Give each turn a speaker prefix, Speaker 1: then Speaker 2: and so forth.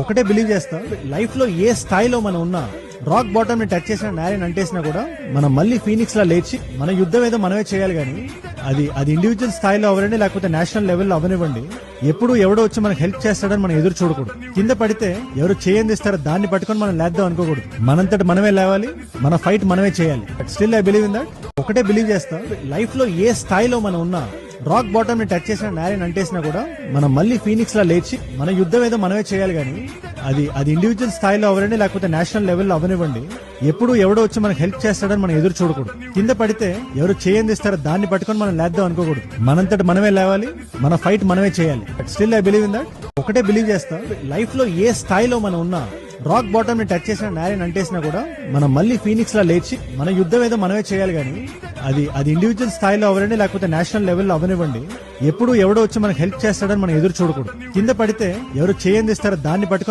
Speaker 1: ఒకటే బిలీవ్ చేస్తా, లైఫ్ లో ఏ స్థాయిలో మనం ఉన్నా, రాక్ బాటమ్ ని టచ్ చేసిన నేలని అంటేసినా కూడా మనం మళ్ళీ ఫీనిక్స్ లా లేచి మన యుద్ధం ఏదో మనమే చేయాలి. కానీ అది ఇండివిజువల్ స్థాయిలో అవరండి, లేకపోతే నేషనల్ లెవెల్లో అవనివ్వండి, ఎప్పుడు ఎవడో వచ్చి మనకు హెల్ప్ చేస్తాడని మనం ఎదురు చూడకూడదు. కింద పడితే ఎవరు చేయందిస్తారో దాన్ని పట్టుకొని మనం లేద్దాం అనుకోకూడదు. మనంతటి మనమే లేవాలి, మన ఫైట్ మనమే చేయాలి. Still I believe in that. ఒకటే బిలీవ్ చేస్తా, లైఫ్ లో ఏ స్థాయిలో మనం ఉన్నా, రాక్ బాటమ్ ని టచ్ చేసిన నేలని అంటేసినా కూడా మనం మళ్ళీ ఫీనిక్స్ లా లేచి మన యుద్ధం ఏదో మనమే చేయాలి. కానీ అది ఇండివిజువల్ స్థాయిలో అవరండి, లేకపోతే నేషనల్ లెవెల్లో అవనివ్వండి, ఎప్పుడు ఎవడో వచ్చి మనకు హెల్ప్ చేస్తాడని మనం ఎదురు చూడకూడదు. కింద పడితే ఎవరు చేయందిస్తారో దాన్ని పట్టుకొని మనం లేద్దాం అనుకోకూడదు. మనంతటి మనమే లేవాలి, మన ఫైట్ మనమే చేయాలి. Still I believe in that. ఒకటే బిలీవ్ చేస్తా, లైఫ్ లో ఏ స్థాయిలో మనం ఉన్నా, రాక్ బాటమ్ ని టచ్ చేసిన నేలని అంటేసినా కూడా మనం మళ్ళీ ఫీనిక్స్ లా లేచి మన యుద్ధం ఏదో మనమే చేయాలి. కానీ అది ఇండివిజువల్ స్థాయిలో అవరండి, లేకపోతే నేషనల్ లెవెల్లో అవనివ్వండి, ఎప్పుడు ఎవడో వచ్చి మనకు హెల్ప్ చేస్తాడని మనం ఎదురు చూడకూడదు. కింద పడితే ఎవరు చేయందిస్తారో దాన్ని పట్టుకొని